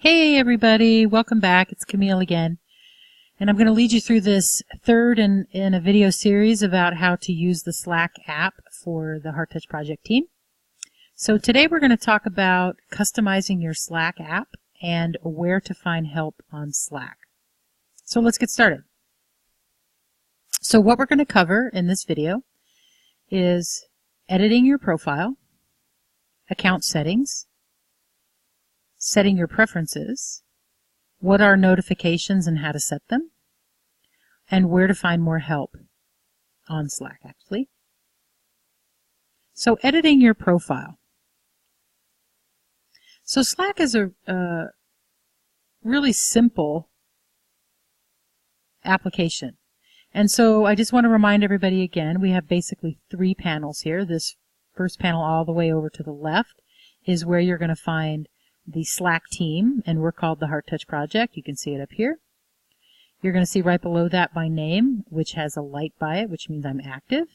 Hey everybody, welcome back. It's Camille again. And I'm going to lead you through this third in a video series about how to use the Slack app for the HeartTouch project team. So today we're going to talk about customizing your Slack app and where to find help on Slack. So let's get started. So what we're going to cover in this video is editing your profile, account settings, setting your preferences, what are notifications and how to set them, and where to find more help on Slack, actually. So editing your profile. So Slack is a really simple application. And so I just want to remind everybody again, we have basically three panels here. This first panel all the way over to the left is where you're going to find the Slack team, and we're called the HeartTouch Project. You can see it up here. You're going to see right below that my name, which has a light by it, which means I'm active.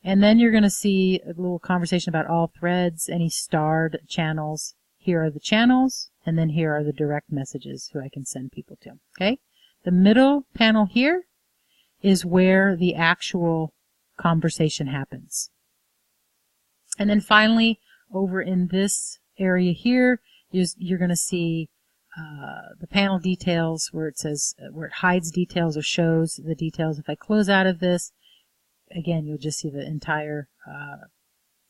And then you're going to see a little conversation about all threads, any starred channels. Here are the channels, and then here are the direct messages who I can send people to. Okay? The middle panel here is where the actual conversation happens. And then finally, over in this area here, you're going to see the panel details where it says, where it hides details or shows the details. If I close out of this, again, you'll just see the entire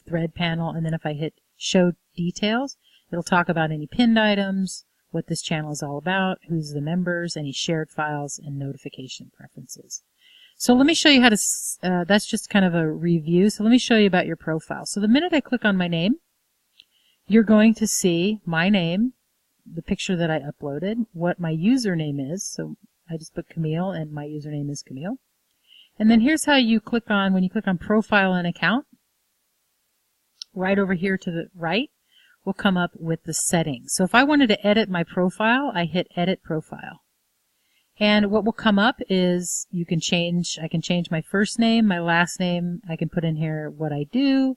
thread panel. And then if I hit show details, it'll talk about any pinned items, what this channel is all about, who's the members, any shared files, and notification preferences. So let me show you how to, that's just kind of a review. So let me show you about your profile. So the minute I click on my name, you're going to see my name, the picture that I uploaded, what my username is. So I just put Camille and my username is Camille. And then here's how you click on, when you click on profile and account, right over here to the right will come up with the settings. So if I wanted to edit my profile, I hit edit profile. And what will come up is I can change my first name, my last name. I can put in here what I do.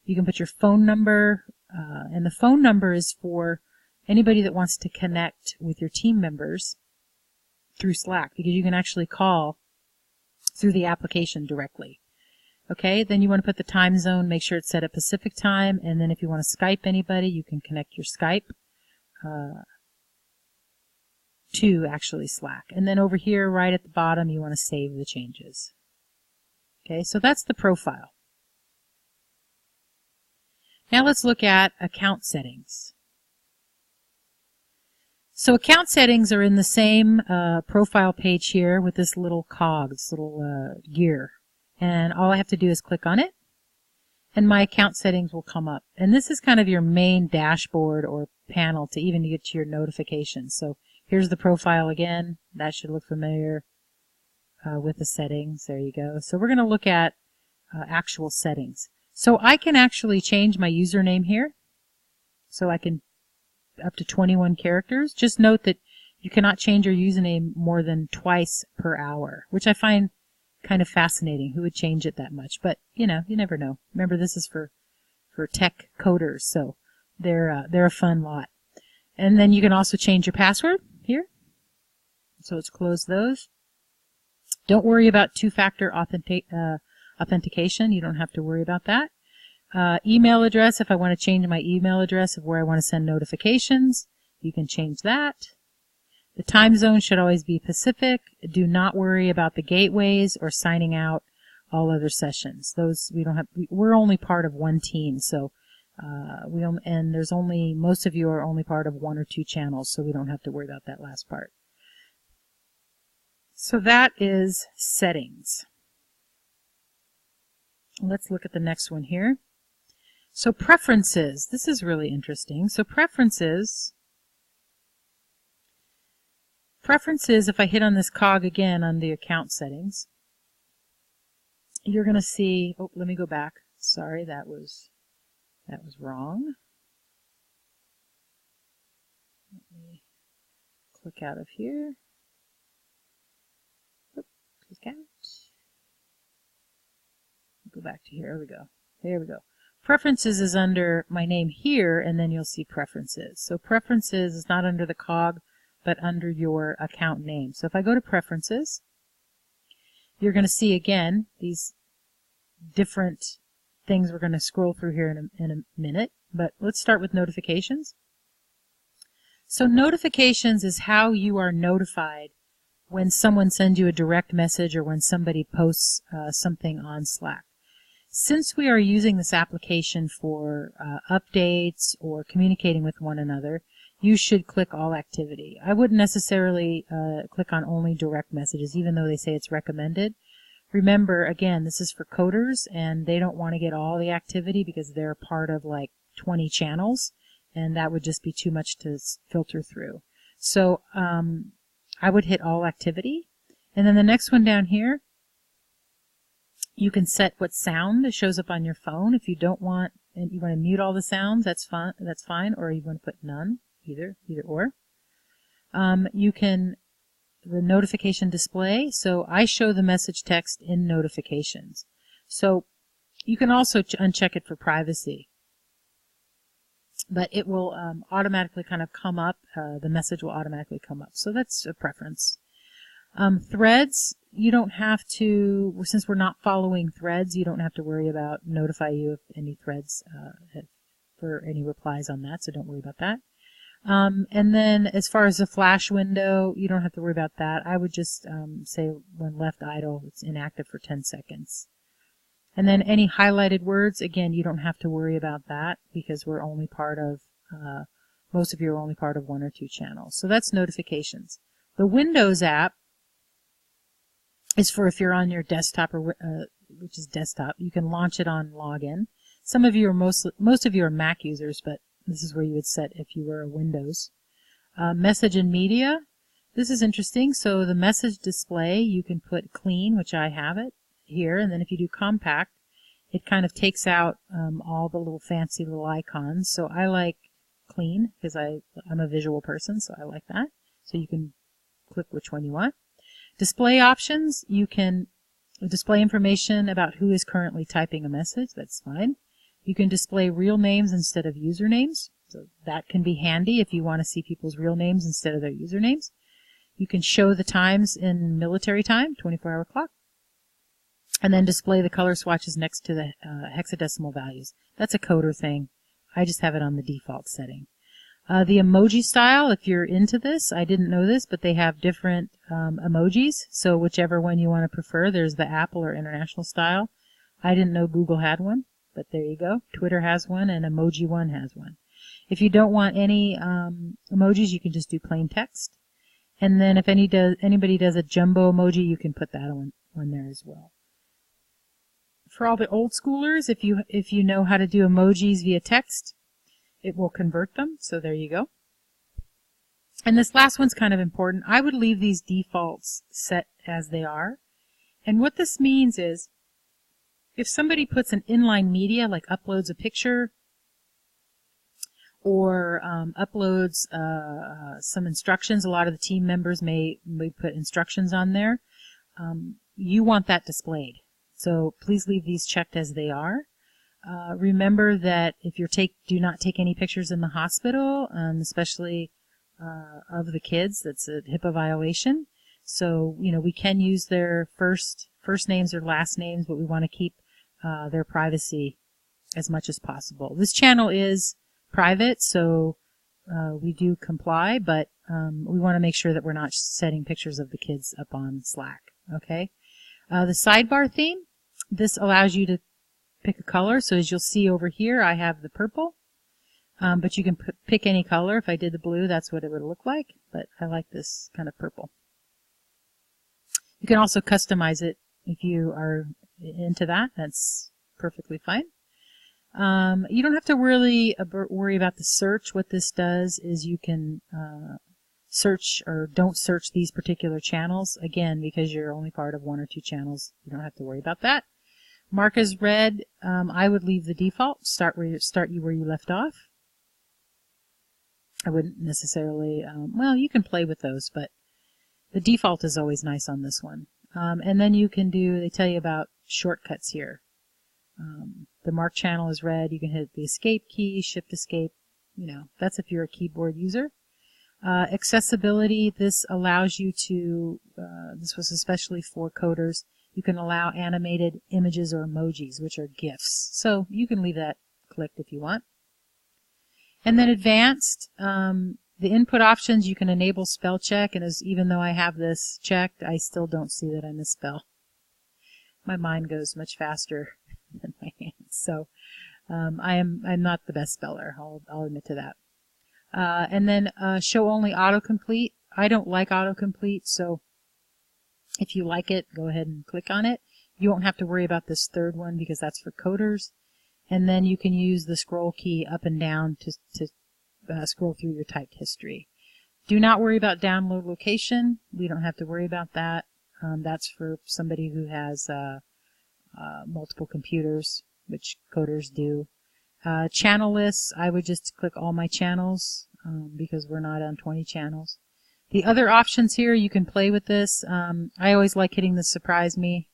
You can put your phone number, and the phone number is for anybody that wants to connect with your team members through Slack, because you can actually call through the application directly. Okay, then you want to put the time zone, make sure it's set at Pacific time, and then if you want to Skype anybody, you can connect your Skype to actually Slack. And then over here, right at the bottom, you want to save the changes. Okay, so that's the profile. Now let's look at account settings. So account settings are in the same profile page here with this little cog, this little gear. And all I have to do is click on it, and my account settings will come up. And this is kind of your main dashboard or panel to even get to your notifications. So here's the profile again. That should look familiar with the settings. There you go. So we're going to look at actual settings. So I can actually change my username here. So I can up to 21 characters. Just note that you cannot change your username more than twice per hour, which I find kind of fascinating. Who would change it that much? But, you know, you never know. Remember, this is for tech coders, so they're a fun lot. And then you can also change your password here. So let's close those. Don't worry about two-factor authentication. You don't have to worry about that. Email address, if I want to change my email address of where I want to send notifications, you can change that. The time zone should always be Pacific. Do not worry about the gateways or signing out all other sessions. Those we don't have. We're only part of one team, so and there's only, most of you are only part of one or two channels, so we don't have to worry about that last part. So that is settings. Let's look at the next one here. So preferences. This is really interesting. So preferences, if I hit on this cog again on the account settings, you're going to see, oh, let me go back. Sorry, that was wrong. Let me click out of here. Oop, click out. Go back to here. There we go. There we go. Preferences is under my name here, and then you'll see Preferences. So Preferences is not under the cog, but under your account name. So if I go to Preferences, you're going to see again these different things we're going to scroll through here in a minute. But let's start with notifications. So notifications is how you are notified when someone sends you a direct message or when somebody posts something on Slack. Since we are using this application for updates or communicating with one another, you should click all activity. I wouldn't necessarily click on only direct messages, even though they say it's recommended. Remember, again, this is for coders, and they don't want to get all the activity because they're part of like 20 channels, and that would just be too much to filter through. So I would hit all activity. And then the next one down here, you can set what sound shows up on your phone. If you don't want, and you want to mute all the sounds, that's fine, or you want to put none, either or. You can, the notification display, so I show the message text in notifications. So you can also uncheck it for privacy. But it will automatically kind of come up, the message will automatically come up. So that's a preference. Threads, you don't have to, since we're not following threads, you don't have to worry about notify you of any threads for any replies on that, so don't worry about that. And then as far as the flash window, you don't have to worry about that. I would just say when left idle, it's inactive for 10 seconds. And then any highlighted words, again, you don't have to worry about that because we're only part of, most of you are only part of 1 or 2 channels. So that's notifications. The Windows app is for if you're on your desktop, or which is desktop. You can launch it on login. Some of you are most of you are Mac users, but this is where you would set if you were a Windows. Message and media. This is interesting. So the message display, you can put clean, which I have it here, and then if you do compact, it kind of takes out all the little fancy little icons. So I like clean because I'm a visual person, so I like that. So you can click which one you want. Display options, you can display information about who is currently typing a message. That's fine. You can display real names instead of usernames. So that can be handy if you want to see people's real names instead of their usernames. You can show the times in military time, 24-hour clock. And then display the color swatches next to the hexadecimal values. That's a coder thing. I just have it on the default setting. The emoji style, if you're into this, I didn't know this, but they have different emojis. So whichever one you want to prefer, there's the Apple or International style. I didn't know Google had one, but there you go. Twitter has one, and Emoji One has one. If you don't want any emojis, you can just do plain text. And then if anybody does a jumbo emoji, you can put that on there as well. For all the old schoolers, if you know how to do emojis via text, it will convert them. So there you go. And this last one's kind of important. I would leave these defaults set as they are. And what this means is if somebody puts an inline media, like uploads a picture or uploads some instructions, a lot of the team members may put instructions on there, you want that displayed. So please leave these checked as they are. Remember that if do not take any pictures in the hospital, especially of the kids. That's a HIPAA violation. So, we can use their first names or last names, but we want to keep their privacy as much as possible. This channel is private, so we do comply, but we want to make sure that we're not setting pictures of the kids up on Slack. Okay. The sidebar theme, this allows you to pick a color. So as you'll see over here, I have the purple, but you can pick any color. If I did the blue, that's what it would look like, but I like this kind of purple. You can also customize it if you are into that. That's perfectly fine. You don't have to really worry about the search. What this does is you can search or don't search these particular channels. Again, because you're only part of 1 or 2 channels, you don't have to worry about that. Mark as read, I would leave the default. Start where you left off. I wouldn't necessarily, well, you can play with those, but the default is always nice on this one. And then you can they tell you about shortcuts here. the marked channel is red, you can hit the escape key, shift escape, that's if you're a keyboard user. Accessibility, this allows you to, this was especially for coders, you can allow animated images or emojis, which are GIFs. So you can leave that clicked if you want. And then advanced, the input options, you can enable spell check, and even though I have this checked, I still don't see that I misspell. My mind goes much faster than my hands, so I'm not the best speller. I'll admit to that. And then show only autocomplete. I don't like autocomplete, so if you like it, go ahead and click on it. You won't have to worry about this third one because that's for coders. And then you can use the scroll key up and down to scroll through your typed history. Do not worry about download location. We don't have to worry about that. That's for somebody who has multiple computers, which coders do. Channel lists, I would just click all my channels because we're not on 20 channels. The other options here, you can play with this. I always like hitting the surprise me.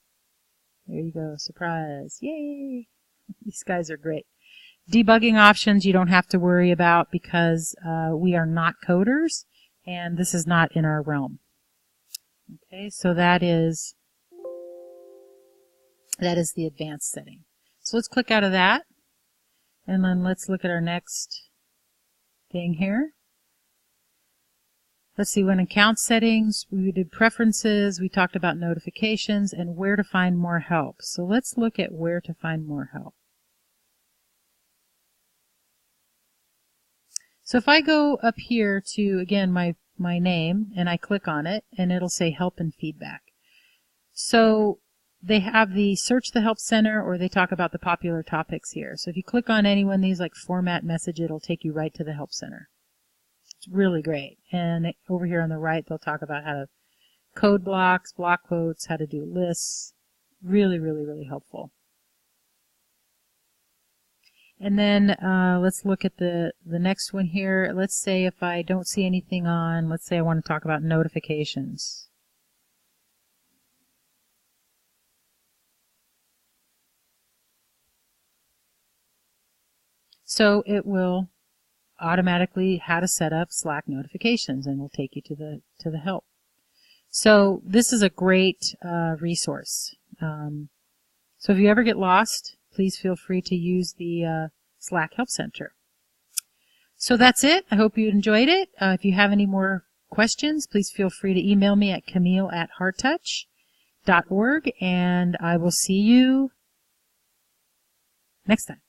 There you go, surprise. Yay! These guys are great. Debugging options you don't have to worry about because we are not coders and this is not in our realm. Okay, so that is the advanced setting. So let's click out of that. And then let's look at our next thing here. Let's see, when account settings, we did preferences, we talked about notifications, and where to find more help. So let's look at where to find more help. So if I go up here to, again, my name, and I click on it, and it'll say help and feedback. So they have the search the help center, or they talk about the popular topics here. So if you click on any one of these, like format message, it'll take you right to the help center. It's really great. And over here on the right, they'll talk about how to code blocks, block quotes, how to do lists. Really, really, really helpful. And then let's look at the next one here. Let's say if I don't see anything on, let's say I want to talk about notifications. So it will automatically how to set up Slack notifications, and will take you to the help. So this is a great resource. So if you ever get lost, please feel free to use the Slack Help Center. So that's it. I hope you enjoyed it. If you have any more questions, please feel free to email me at camille@hardtouch.org, and I will see you next time.